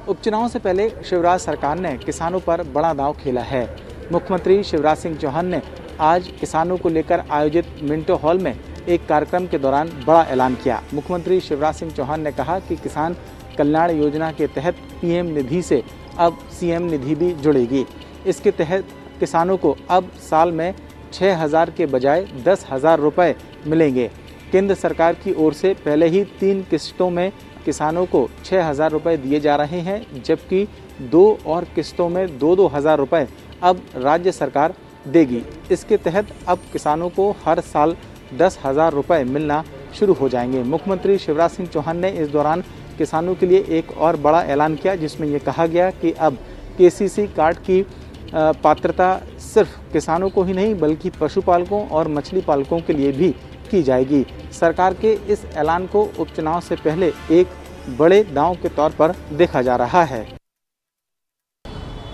उपचुनाव से पहले शिवराज सरकार ने किसानों पर बड़ा दांव खेला है। मुख्यमंत्री शिवराज सिंह चौहान ने आज किसानों को लेकर आयोजित मिंटो हॉल में एक कार्यक्रम के दौरान बड़ा ऐलान किया। मुख्यमंत्री शिवराज सिंह चौहान ने कहा कि किसान कल्याण योजना के तहत पीएम निधि से अब सीएम निधि भी जुड़ेगी। इसके तहत किसानों को अब साल में 6,000 के बजाय 10,000 रुपये मिलेंगे। केंद्र सरकार की ओर से पहले ही 3 किस्तों में किसानों को 6,000 रुपये दिए जा रहे हैं, जबकि 2 और किस्तों में 2,000 रुपये अब राज्य सरकार देगी। इसके तहत अब किसानों को हर साल 10,000 रुपये मिलना शुरू हो जाएंगे। मुख्यमंत्री शिवराज सिंह चौहान ने इस दौरान किसानों के लिए एक और बड़ा ऐलान किया, जिसमें ये कहा गया कि अब केसीसी कार्ड की पात्रता सिर्फ किसानों को ही नहीं बल्कि पशुपालकों और मछली पालकों के लिए भी की जाएगी। सरकार के इस ऐलान को उपचुनाव से पहले एक बड़े दांव के तौर पर देखा जा रहा है।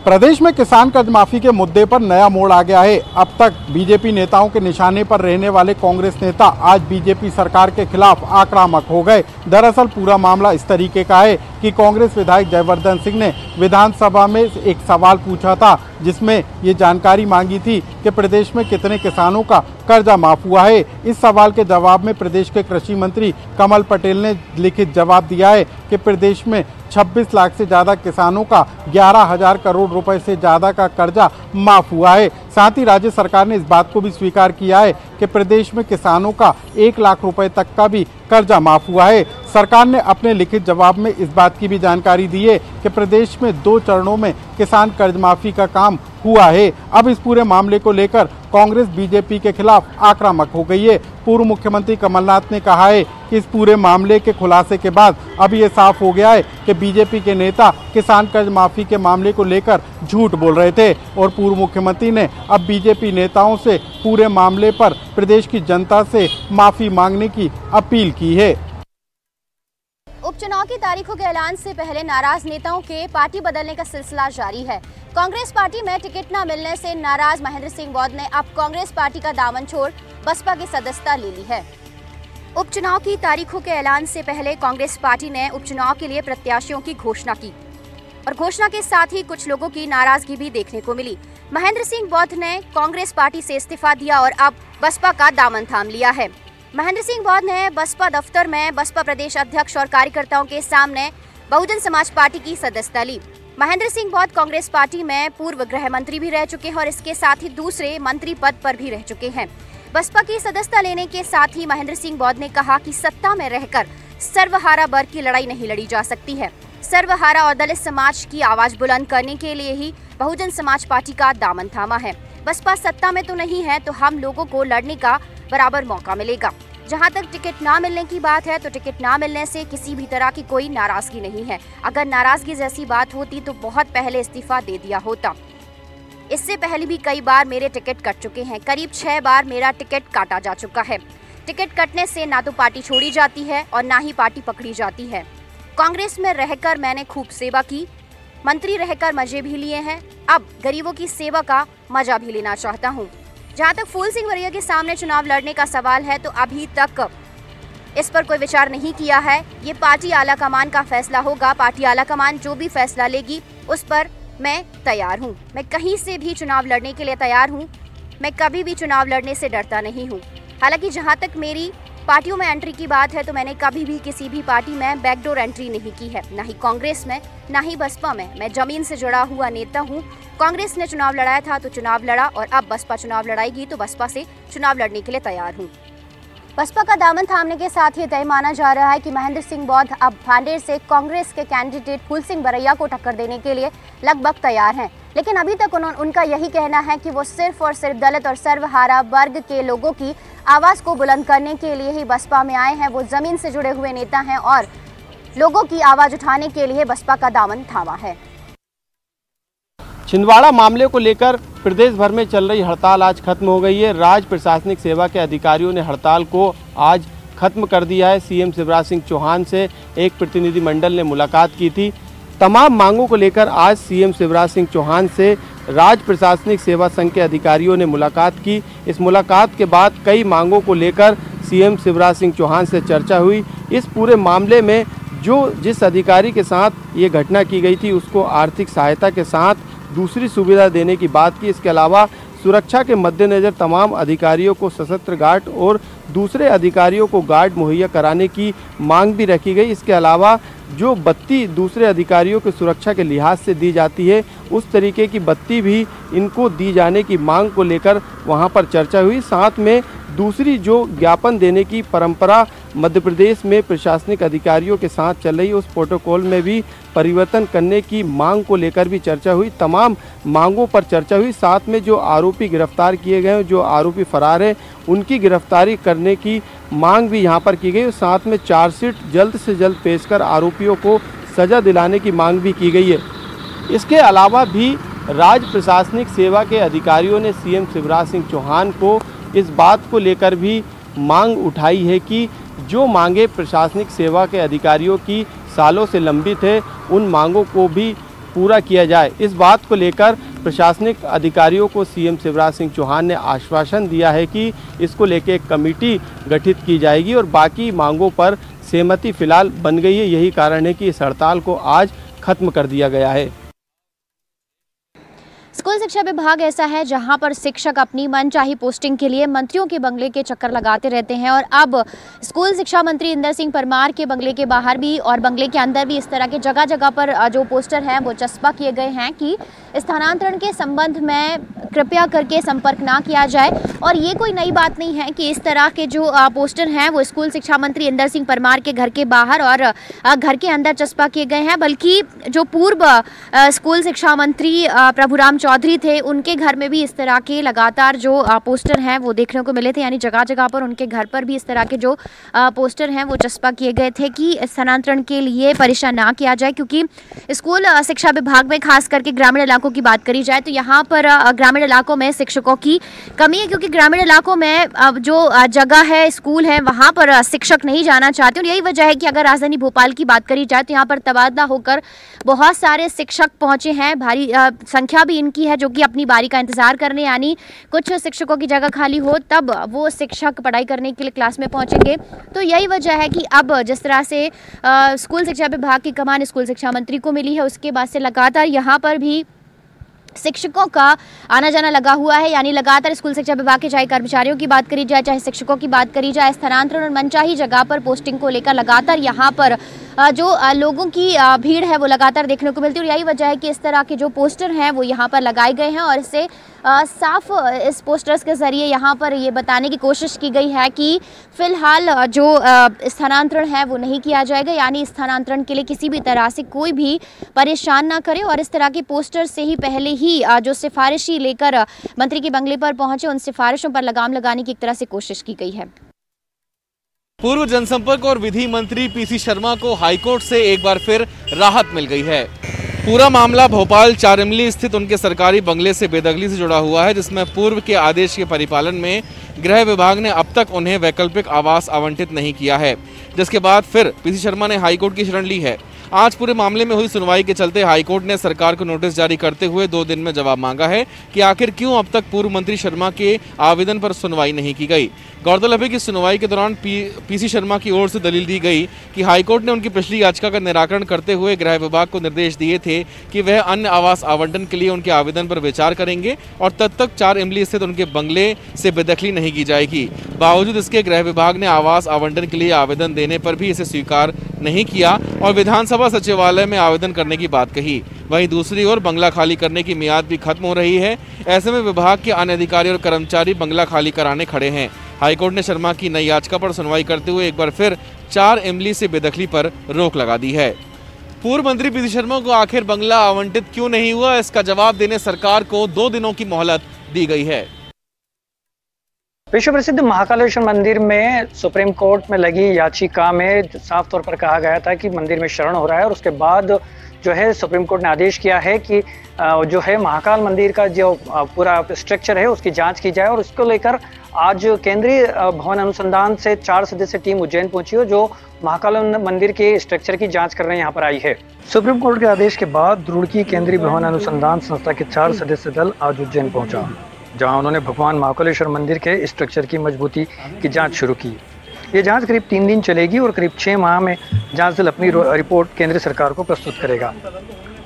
प्रदेश में किसान कर्ज माफी के मुद्दे पर नया मोड़ आ गया है। अब तक बीजेपी नेताओं के निशाने पर रहने वाले कांग्रेस नेता आज बीजेपी सरकार के खिलाफ आक्रामक हो गए। दरअसल पूरा मामला इस तरीके का है कि कांग्रेस विधायक जयवर्धन सिंह ने विधानसभा में एक सवाल पूछा था, जिसमें ये जानकारी मांगी थी कि प्रदेश में कितने किसानों का कर्जा माफ हुआ है। इस सवाल के जवाब में प्रदेश के कृषि मंत्री कमल पटेल ने लिखित जवाब दिया है कि प्रदेश में 26 लाख से ज्यादा किसानों का 11,000 करोड़ रुपए से ज्यादा का कर्जा माफ हुआ है। साथ ही राज्य सरकार ने इस बात को भी स्वीकार किया है कि प्रदेश में किसानों का 1 लाख रुपए तक का भी कर्जा माफ हुआ है। सरकार ने अपने लिखित जवाब में इस बात की भी जानकारी दी है कि प्रदेश में 2 चरणों में किसान कर्ज माफी का काम हुआ है। अब इस पूरे मामले को लेकर कांग्रेस बीजेपी के खिलाफ आक्रामक हो गई है। पूर्व मुख्यमंत्री कमलनाथ ने कहा है कि इस पूरे मामले के खुलासे के बाद अब ये साफ हो गया है कि बीजेपी के नेता किसान कर्ज माफी के मामले को लेकर झूठ बोल रहे थे और पूर्व मुख्यमंत्री ने अब बीजेपी नेताओं से पूरे मामले पर प्रदेश की जनता से माफी मांगने की अपील की है। उपचुनाव की तारीखों के ऐलान से पहले नाराज नेताओं के पार्टी बदलने का सिलसिला जारी है। कांग्रेस पार्टी में टिकट न मिलने से नाराज महेंद्र सिंह बौद्ध ने अब कांग्रेस पार्टी का दामन छोड़ बसपा की सदस्यता ले ली है। उपचुनाव की तारीखों के ऐलान से पहले कांग्रेस पार्टी ने उपचुनाव के लिए प्रत्याशियों की घोषणा की और घोषणा के साथ ही कुछ लोगों की नाराजगी भी देखने को मिली। महेंद्र सिंह बौद्ध ने कांग्रेस पार्टी से इस्तीफा दिया और अब बसपा का दामन थाम लिया है। महेंद्र सिंह बौद्ध ने बसपा दफ्तर में बसपा प्रदेश अध्यक्ष और कार्यकर्ताओं के सामने बहुजन समाज पार्टी की सदस्यता ली। महेंद्र सिंह बौद्ध कांग्रेस पार्टी में पूर्व गृह मंत्री भी रह चुके हैं और इसके साथ ही दूसरे मंत्री पद पर भी रह चुके हैं। बसपा की सदस्यता लेने के साथ ही महेंद्र सिंह बौद्ध ने कहा कि सत्ता में रहकर सर्वहारा वर्ग की लड़ाई नहीं लड़ी जा सकती है। सर्वहारा और दलित समाज की आवाज बुलंद करने के लिए ही बहुजन समाज पार्टी का दामन थामा है। बसपा सत्ता में तो नहीं है तो हम लोगों को लड़ने का बराबर मौका मिलेगा। जहां तक टिकट ना मिलने की बात है तो टिकट ना मिलने से किसी भी तरह की कोई नाराजगी नहीं है। अगर नाराजगी जैसी बात होती तो बहुत पहले इस्तीफा दे दिया होता। इससे पहले भी कई बार मेरे टिकट कट चुके हैं। करीब 6 बार मेरा टिकट काटा जा चुका है। टिकट कटने से ना तो पार्टी छोड़ी जाती है और ना ही पार्टी पकड़ी जाती है। कांग्रेस में रहकर मैंने खूब सेवा की, मंत्री रहकर मजे भी लिए हैं। अब गरीबों की सेवा का मजा भी लेना चाहता हूँ। जहां तक फूल सिंह वरैया के सामने चुनाव लड़ने का सवाल है तो अभी तक इस पर कोई विचार नहीं किया है। ये पार्टी आलाकमान का फैसला होगा। पार्टी आलाकमान जो भी फैसला लेगी उस पर मैं तैयार हूँ। मैं कहीं से भी चुनाव लड़ने के लिए तैयार हूँ। मैं कभी भी चुनाव लड़ने से डरता नहीं हूँ। हालांकि जहाँ तक मेरी पार्टियों में एंट्री की बात है तो मैंने कभी भी किसी भी पार्टी में बैकडोर एंट्री नहीं की है, ना ही कांग्रेस में ना ही बसपा में। मैं जमीन से जुड़ा हुआ नेता हूँ। कांग्रेस ने चुनाव लड़ाया था तो चुनाव लड़ा और अब बसपा चुनाव लड़ाएगी तो बसपा से चुनाव लड़ने के लिए तैयार हूँ। बसपा का दामन थामने के साथ ही तय माना जा रहा है कि महेंद्र सिंह बौद्ध अब भांडेर से कांग्रेस के कैंडिडेट फूल सिंह वरैया को टक्कर देने के लिए लगभग तैयार हैं। लेकिन अभी तक उनका यही कहना है कि वो सिर्फ और सिर्फ दलित और सर्वहारा वर्ग के लोगों की आवाज़ को बुलंद करने के लिए ही बसपा में आए हैं। वो जमीन से जुड़े हुए नेता हैं और लोगों की आवाज़ उठाने के लिए बसपा का दामन थामा है। छिंदवाड़ा मामले को लेकर प्रदेश भर में चल रही हड़ताल आज खत्म हो गई है। राज्य प्रशासनिक सेवा के अधिकारियों ने हड़ताल को आज खत्म कर दिया है। सीएम शिवराज सिंह चौहान से एक प्रतिनिधिमंडल ने मुलाकात की थी। तमाम मांगों को लेकर आज सीएम शिवराज सिंह चौहान से राज्य प्रशासनिक सेवा संघ के अधिकारियों ने मुलाकात की। इस मुलाकात के बाद कई मांगों को लेकर सीएम शिवराज सिंह चौहान से चर्चा हुई। इस पूरे मामले में जिस अधिकारी के साथ ये घटना की गई थी उसको आर्थिक सहायता के साथ दूसरी सुविधा देने की बात की। इसके अलावा सुरक्षा के मद्देनज़र तमाम अधिकारियों को सशस्त्र गार्ड और दूसरे अधिकारियों को गार्ड मुहैया कराने की मांग भी रखी गई। इसके अलावा जो बत्ती दूसरे अधिकारियों की सुरक्षा के लिहाज से दी जाती है उस तरीके की बत्ती भी इनको दी जाने की मांग को लेकर वहां पर चर्चा हुई। साथ में दूसरी जो ज्ञापन देने की परंपरा मध्य प्रदेश में प्रशासनिक अधिकारियों के साथ चल रही है उस प्रोटोकॉल में भी परिवर्तन करने की मांग को लेकर भी चर्चा हुई। तमाम मांगों पर चर्चा हुई। साथ में जो आरोपी गिरफ्तार किए गए हैं, जो आरोपी फरार हैं, उनकी गिरफ्तारी करने की मांग भी यहां पर की गई। साथ में चार्जशीट जल्द से जल्द पेश कर आरोपियों को सज़ा दिलाने की मांग भी की गई है। इसके अलावा भी राज्य प्रशासनिक सेवा के अधिकारियों ने सीएम शिवराज सिंह चौहान को इस बात को लेकर भी मांग उठाई है कि जो मांगे प्रशासनिक सेवा के अधिकारियों की सालों से लंबित है उन मांगों को भी पूरा किया जाए। इस बात को लेकर प्रशासनिक अधिकारियों को सीएम शिवराज सिंह चौहान ने आश्वासन दिया है कि इसको लेकर एक कमेटी गठित की जाएगी और बाकी मांगों पर सहमति फिलहाल बन गई है। यही कारण है कि इस हड़ताल को आज खत्म कर दिया गया है। स्कूल शिक्षा विभाग ऐसा है जहां पर शिक्षक अपनी मनचाही पोस्टिंग के लिए मंत्रियों के बंगले के चक्कर लगाते रहते हैं और अब स्कूल शिक्षा मंत्री इंदर सिंह परमार के बंगले के बाहर भी और बंगले के अंदर भी इस तरह के जगह जगह पर जो पोस्टर हैं वो चस्पा किए गए हैं कि स्थानांतरण के संबंध में कृपया करके संपर्क ना किया जाए। और ये कोई नई बात नहीं है कि इस तरह के जो पोस्टर हैं वो स्कूल शिक्षा मंत्री इंदर सिंह परमार के घर के बाहर और घर के अंदर चस्पा किए गए हैं, बल्कि जो पूर्व स्कूल शिक्षा मंत्री प्रभुराम चौधरी थे उनके घर में भी इस तरह के लगातार जो पोस्टर हैं वो देखने को मिले थे। यानी जगह जगह पर उनके घर पर भी इस तरह के जो पोस्टर हैं वो चस्पा किए गए थे कि स्थानांतरण के लिए परेशान ना किया जाए, क्योंकि स्कूल शिक्षा विभाग में खास करके ग्रामीण इलाकों की बात करी जाए तो यहाँ पर ग्रामीण इलाकों में शिक्षकों की कमी है, क्योंकि ग्रामीण इलाकों में जो जगह है स्कूल है वहाँ पर शिक्षक नहीं जाना चाहते। और यही वजह है कि अगर राजधानी भोपाल की बात करी जाए तो यहाँ पर तबादला होकर बहुत सारे शिक्षक पहुँचे हैं। भारी संख्या भी इनकी है जो कि अपनी बारी का इंतजार करने, यानी कुछ शिक्षकों की जगह खाली हो तब वो शिक्षक पढ़ाई करने के लिए क्लास में पहुँचेंगे। तो यही वजह है कि अब जिस तरह से स्कूल शिक्षा विभाग की कमान स्कूल शिक्षा मंत्री को मिली है उसके बाद से लगातार यहाँ पर भी शिक्षकों का आना जाना लगा हुआ है। यानी लगातार स्कूल शिक्षा विभाग के चाहे कर्मचारियों की बात करी जाए चाहे शिक्षकों की बात करी जाए, स्थानांतरण और मनचाही जगह पर पोस्टिंग को लेकर लगातार यहाँ पर जो लोगों की भीड़ है वो लगातार देखने को मिलती है। और यही वजह है कि इस तरह के जो पोस्टर हैं वो यहाँ पर लगाए गए हैं और इससे साफ इस पोस्टर्स के ज़रिए यहाँ पर ये बताने की कोशिश की गई है कि फ़िलहाल जो स्थानांतरण है वो नहीं किया जाएगा, यानी स्थानांतरण के लिए किसी भी तरह से कोई भी परेशान ना करे। और इस तरह के पोस्टर से ही पहले ही जो सिफारिशी लेकर मंत्री के बंगले पर पहुँचे उन सिफारिशों पर लगाम लगाने की एक तरह से कोशिश की गई है। पूर्व जनसंपर्क और विधि मंत्री पीसी शर्मा को हाईकोर्ट से एक बार फिर राहत मिल गई है। पूरा मामला भोपाल चारिमली स्थित उनके सरकारी बंगले से बेदखली से जुड़ा हुआ है, जिसमें पूर्व के आदेश के परिपालन में गृह विभाग ने अब तक उन्हें वैकल्पिक आवास आवंटित नहीं किया है, जिसके बाद फिर पीसी शर्मा ने हाईकोर्ट की शरण ली है। आज पूरे मामले में हुई सुनवाई के चलते हाईकोर्ट ने सरकार को नोटिस जारी करते हुए 2 दिन में जवाब मांगा है कि आखिर क्यों अब तक पूर्व मंत्री शर्मा के आवेदन पर सुनवाई नहीं की गई। गौरतलब है कि सुनवाई के दौरान पीसी शर्मा की ओर से दलील दी गई कि हाईकोर्ट ने उनकी पिछली याचिका का निराकरण करते हुए गृह विभाग को निर्देश दिए थे कि वह अन्य आवास आवंटन के लिए उनके आवेदन पर विचार करेंगे और तब तक 4 इमली स्थित उनके बंगले से बेदखली नहीं की जाएगी। बावजूद इसके गृह विभाग ने आवास आवंटन के लिए आवेदन देने पर भी इसे स्वीकार नहीं किया और विधानसभा सचिवालय में आवेदन करने की बात कही। वहीं दूसरी ओर बंगला खाली करने की मियाद भी खत्म हो रही है। ऐसे में विभाग के अन्य अधिकारी और कर्मचारी बंगला खाली कराने खड़े हैं। हाईकोर्ट ने शर्मा की नई याचिका पर सुनवाई करते हुए एक बार फिर 4 इमली से बेदखली पर रोक लगा दी है। पूर्व मंत्री पीसी शर्मा को आखिर बंगला आवंटित क्यों नहीं हुआ, इसका जवाब देने सरकार को 2 दिनों की मोहलत दी गई है। विश्व प्रसिद्ध महाकालेश्वर मंदिर में सुप्रीम कोर्ट में लगी याचिका में साफ तौर पर कहा गया था कि मंदिर में शरण हो रहा है और उसके बाद जो है सुप्रीम कोर्ट ने आदेश किया है कि जो है महाकाल मंदिर का जो पूरा स्ट्रक्चर है उसकी जांच की जाए। और उसको लेकर आज केंद्रीय भवन अनुसंधान से 4 सदस्यीय टीम उज्जैन पहुंची है जो महाकाल मंदिर के स्ट्रक्चर की जांच करने यहाँ पर आई है। सुप्रीम कोर्ट के आदेश के बाद रुड़की केंद्रीय भवन अनुसंधान संस्था के 4 सदस्यीय दल आज उज्जैन पहुंचा, जहां उन्होंने भगवान महाकालेश्वर मंदिर के स्ट्रक्चर की मजबूती की जांच शुरू की। ये जांच करीब 3 दिन चलेगी और करीब 6 माह में जांच दल अपनी रिपोर्ट केंद्र सरकार को प्रस्तुत करेगा।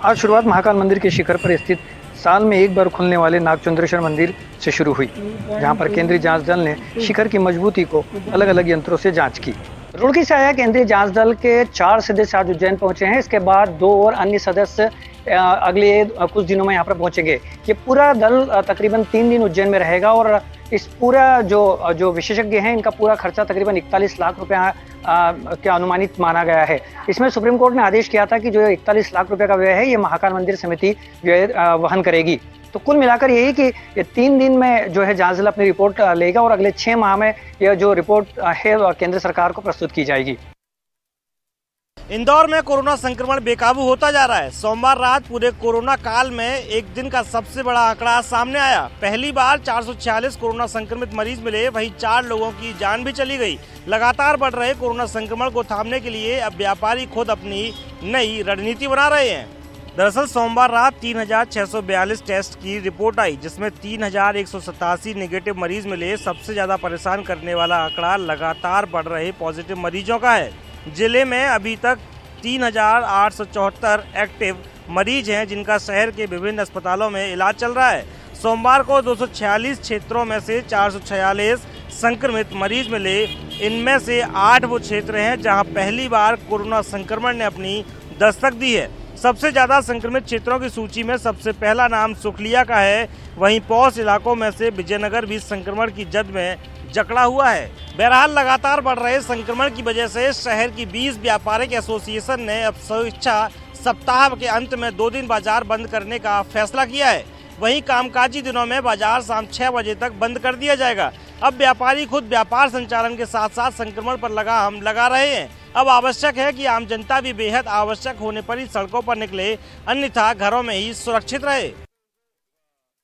आज शुरुआत महाकाल मंदिर के शिखर पर स्थित साल में एक बार खुलने वाले नागचंद्रेश्वर मंदिर से शुरू हुई, जहां पर केंद्रीय जांच दल ने शिखर की मजबूती को अलग अलग यंत्रों से जांच की। रुड़की से आया केंद्रीय जांच दल के 4 सदस्य आज उज्जैन पहुंचे हैं। इसके बाद 2 और अन्य सदस्य अगले कुछ दिनों में यहाँ पर पहुंचेंगे। ये पूरा दल तकरीबन 3 दिन उज्जैन में रहेगा और इस पूरा जो विशेषज्ञ हैं इनका पूरा खर्चा तकरीबन 41 लाख रुपया का अनुमानित माना गया है। इसमें सुप्रीम कोर्ट ने आदेश किया था कि जो 41 लाख रुपए का व्यय है ये महाकाल मंदिर समिति जो है वहन करेगी। तो कुल मिलाकर यही कि ये 3 दिन में जो है जांच दल अपनी रिपोर्ट लेगा और अगले 6 माह में यह जो रिपोर्ट है केंद्र सरकार को प्रस्तुत की जाएगी। इंदौर में कोरोना संक्रमण बेकाबू होता जा रहा है। सोमवार रात पूरे कोरोना काल में एक दिन का सबसे बड़ा आंकड़ा सामने आया। पहली बार 446 कोरोना संक्रमित मरीज मिले, वहीं 4 लोगों की जान भी चली गई। लगातार बढ़ रहे कोरोना संक्रमण को थामने के लिए अब व्यापारी खुद अपनी नई रणनीति बना रहे हैं। दरअसल सोमवार रात 3642 टेस्ट की रिपोर्ट आई, जिसमें 3187 नेगेटिव मरीज मिले। सबसे ज्यादा परेशान करने वाला आंकड़ा लगातार बढ़ रहे पॉजिटिव मरीजों का है। जिले में अभी तक 3874 एक्टिव मरीज हैं, जिनका शहर के विभिन्न अस्पतालों में इलाज चल रहा है। सोमवार को 246 क्षेत्रों में से 446 संक्रमित मरीज मिले। इनमें से 8 वो क्षेत्र हैं जहां पहली बार कोरोना संक्रमण ने अपनी दस्तक दी है। सबसे ज्यादा संक्रमित क्षेत्रों की सूची में सबसे पहला नाम सुखलिया का है। वहीं पौष इलाकों में से विजयनगर भी संक्रमण की जद में जकड़ा हुआ है। बहरहाल लगातार बढ़ रहे संक्रमण की वजह से शहर की 20 व्यापारिक एसोसिएशन ने अब स्वेच्छा सप्ताह के अंत में 2 दिन बाजार बंद करने का फैसला किया है। वहीं कामकाजी दिनों में बाजार शाम 6 बजे तक बंद कर दिया जाएगा। अब व्यापारी खुद व्यापार संचालन के साथ साथ संक्रमण पर लगाम लगा रहे हैं। अब आवश्यक है कि आम जनता भी बेहद आवश्यक होने पर ही सड़कों पर निकले, अन्यथा घरों में ही सुरक्षित रहे।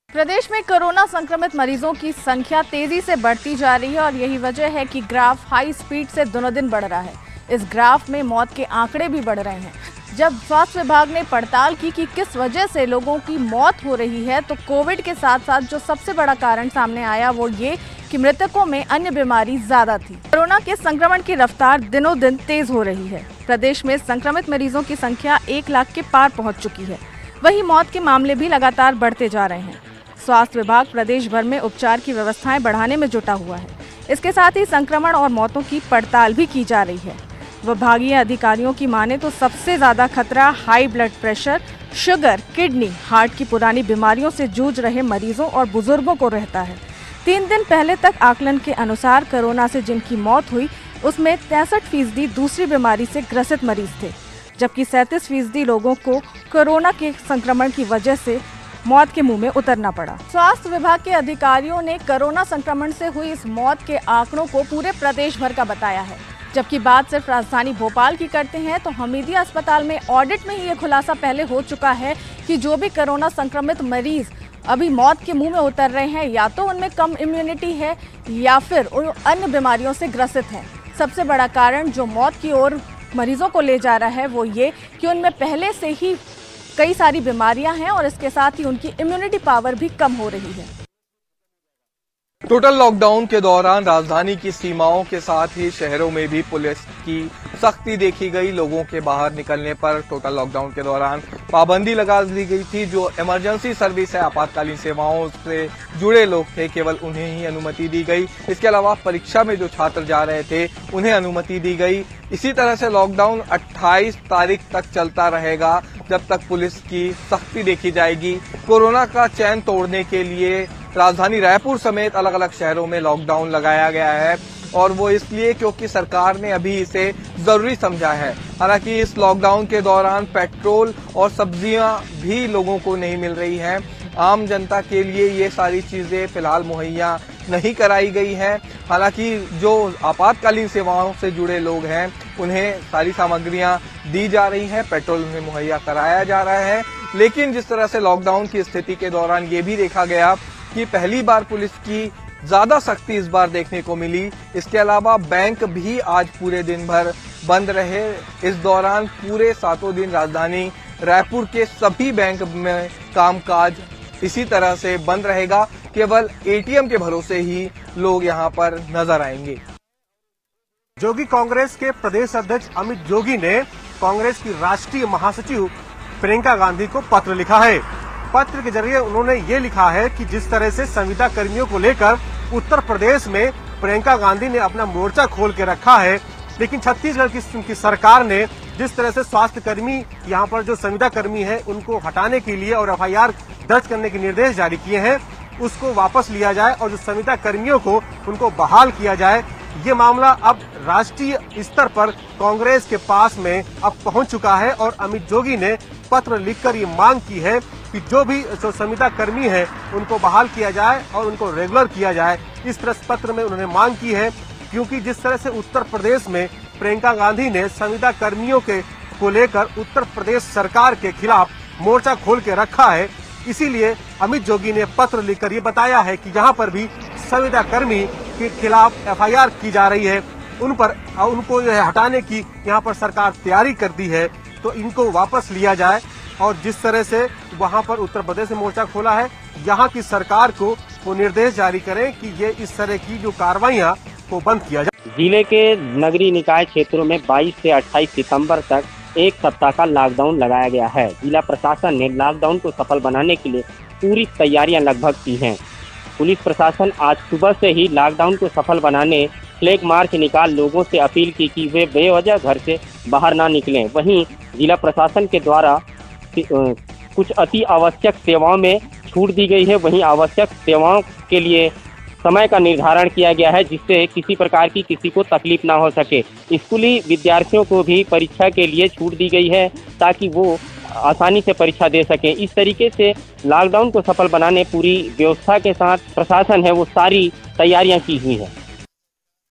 प्रदेश में कोरोना संक्रमित मरीजों की संख्या तेजी से बढ़ती जा रही है और यही वजह है कि ग्राफ हाई स्पीड से दिनों दिन बढ़ रहा है। इस ग्राफ में मौत के आंकड़े भी बढ़ रहे हैं। जब स्वास्थ्य विभाग ने पड़ताल की कि किस वजह से लोगों की मौत हो रही है, तो कोविड के साथ साथ जो सबसे बड़ा कारण सामने आया वो ये कि मृतकों में अन्य बीमारी ज्यादा थी। कोरोना के संक्रमण की रफ्तार दिनों दिन तेज हो रही है। प्रदेश में संक्रमित मरीजों की संख्या 1 लाख के पार पहुंच चुकी है। वहीं मौत के मामले भी लगातार बढ़ते जा रहे हैं। स्वास्थ्य विभाग प्रदेश भर में उपचार की व्यवस्थाएं बढ़ाने में जुटा हुआ है। इसके साथ ही संक्रमण और मौतों की पड़ताल भी की जा रही है। विभागीय अधिकारियों की माने तो सबसे ज्यादा खतरा high blood pressure, sugar, kidney, heart की पुरानी बीमारियों से जूझ रहे मरीजों और बुजुर्गों को रहता है। 3 दिन पहले तक आकलन के अनुसार कोरोना से जिनकी मौत हुई उसमें 63% दूसरी बीमारी से ग्रसित मरीज थे, जबकि 37% लोगों को कोरोना के संक्रमण की वजह से मौत के मुंह में उतरना पड़ा। स्वास्थ्य विभाग के अधिकारियों ने कोरोना संक्रमण से हुई इस मौत के आंकड़ों को पूरे प्रदेश भर का बताया है। जबकि बात सिर्फ राजधानी भोपाल की करते हैं तो हमीदिया अस्पताल में ऑडिट में ही ये खुलासा पहले हो चुका है कि जो भी कोरोना संक्रमित मरीज अभी मौत के मुंह में उतर रहे हैं, या तो उनमें कम इम्यूनिटी है या फिर अन्य बीमारियों से ग्रसित हैं। सबसे बड़ा कारण जो मौत की ओर मरीजों को ले जा रहा है वो ये कि उनमें पहले से ही कई सारी बीमारियां हैं और इसके साथ ही उनकी इम्यूनिटी पावर भी कम हो रही है। टोटल लॉकडाउन के दौरान राजधानी की सीमाओं के साथ ही शहरों में भी पुलिस की सख्ती देखी गई। लोगों के बाहर निकलने पर टोटल लॉकडाउन के दौरान पाबंदी लगा दी गई थी। जो इमरजेंसी सर्विस है, आपातकालीन सेवाओं से जुड़े लोग थे, केवल उन्हें ही अनुमति दी गई। इसके अलावा परीक्षा में जो छात्र जा रहे थे उन्हें अनुमति दी गई। इसी तरह से लॉकडाउन 28 तारीख तक चलता रहेगा, जब तक पुलिस की सख्ती देखी जाएगी। कोरोना का चैन तोड़ने के लिए राजधानी रायपुर समेत अलग अलग शहरों में लॉकडाउन लगाया गया है, और वो इसलिए क्योंकि सरकार ने अभी इसे जरूरी समझा है। हालांकि इस लॉकडाउन के दौरान पेट्रोल और सब्जियां भी लोगों को नहीं मिल रही हैं। आम जनता के लिए ये सारी चीजें फिलहाल मुहैया नहीं कराई गई हैं। हालांकि जो आपातकालीन सेवाओं से जुड़े लोग हैं उन्हें सारी सामग्रियां दी जा रही हैं, पेट्रोल उन्हें मुहैया कराया जा रहा है। लेकिन जिस तरह से लॉकडाउन की स्थिति के दौरान ये भी देखा गया कि पहली बार पुलिस की ज्यादा सख्ती इस बार देखने को मिली। इसके अलावा बैंक भी आज पूरे दिन भर बंद रहे। इस दौरान पूरे 7 दिन राजधानी रायपुर के सभी बैंक में कामकाज इसी तरह से बंद रहेगा। केवल एटीएम के भरोसे ही लोग यहां पर नजर आएंगे। जोगी कांग्रेस के प्रदेश अध्यक्ष अमित जोगी ने कांग्रेस की राष्ट्रीय महासचिव प्रियंका गांधी को पत्र लिखा है। पत्र के जरिए उन्होंने ये लिखा है कि जिस तरह से संविदा कर्मियों को लेकर उत्तर प्रदेश में प्रियंका गांधी ने अपना मोर्चा खोल के रखा है, लेकिन छत्तीसगढ़ की सरकार ने जिस तरह से स्वास्थ्य कर्मी यहाँ पर जो संविदा कर्मी है उनको हटाने के लिए और एफआईआर दर्ज करने के निर्देश जारी किए हैं, उसको वापस लिया जाए और जो संविदा कर्मियों को उनको बहाल किया जाए। ये मामला अब राष्ट्रीय स्तर पर कांग्रेस के पास में अब पहुंच चुका है और अमित जोगी ने पत्र लिखकर ये मांग की है कि जो भी संविदा कर्मी है उनको बहाल किया जाए और उनको रेगुलर किया जाए। इस तरह पत्र में उन्होंने मांग की है, क्योंकि जिस तरह से उत्तर प्रदेश में प्रियंका गांधी ने संविदा कर्मियों को लेकर उत्तर प्रदेश सरकार के खिलाफ मोर्चा खोल के रखा है, इसीलिए अमित जोगी ने पत्र लिखकर ये बताया है कि यहाँ पर भी संविदा कर्मी के खिलाफ एफआईआर की जा रही है, उनको यह हटाने की यहाँ पर सरकार तैयारी कर दी है, तो इनको वापस लिया जाए। और जिस तरह से वहाँ पर उत्तर प्रदेश में मोर्चा खोला है, यहाँ की सरकार को वो निर्देश जारी करें कि ये इस तरह की जो कार्रवाइयाँ को बंद किया जाए। जिले के नगरीय निकाय क्षेत्रों में 22 से 28 सितंबर तक एक सप्ताह का लॉकडाउन लगाया गया है। जिला प्रशासन ने लॉकडाउन को सफल बनाने के लिए पूरी तैयारियां लगभग की हैं। पुलिस प्रशासन आज सुबह से ही लॉकडाउन को सफल बनाने फ्लैग मार्च निकाल लोगों से अपील की कि वे बेवजह घर से बाहर ना निकलें। वहीं जिला प्रशासन के द्वारा कुछ अति आवश्यक सेवाओं में छूट दी गई है। वहीं आवश्यक सेवाओं के लिए समय का निर्धारण किया गया है, जिससे किसी प्रकार की किसी को तकलीफ ना हो सके। स्कूली विद्यार्थियों को भी परीक्षा के लिए छूट दी गई है ताकि वो आसानी से परीक्षा दे सकें। इस तरीके से लॉकडाउन को सफल बनाने पूरी व्यवस्था के साथ प्रशासन है वो सारी तैयारियां की हुई है।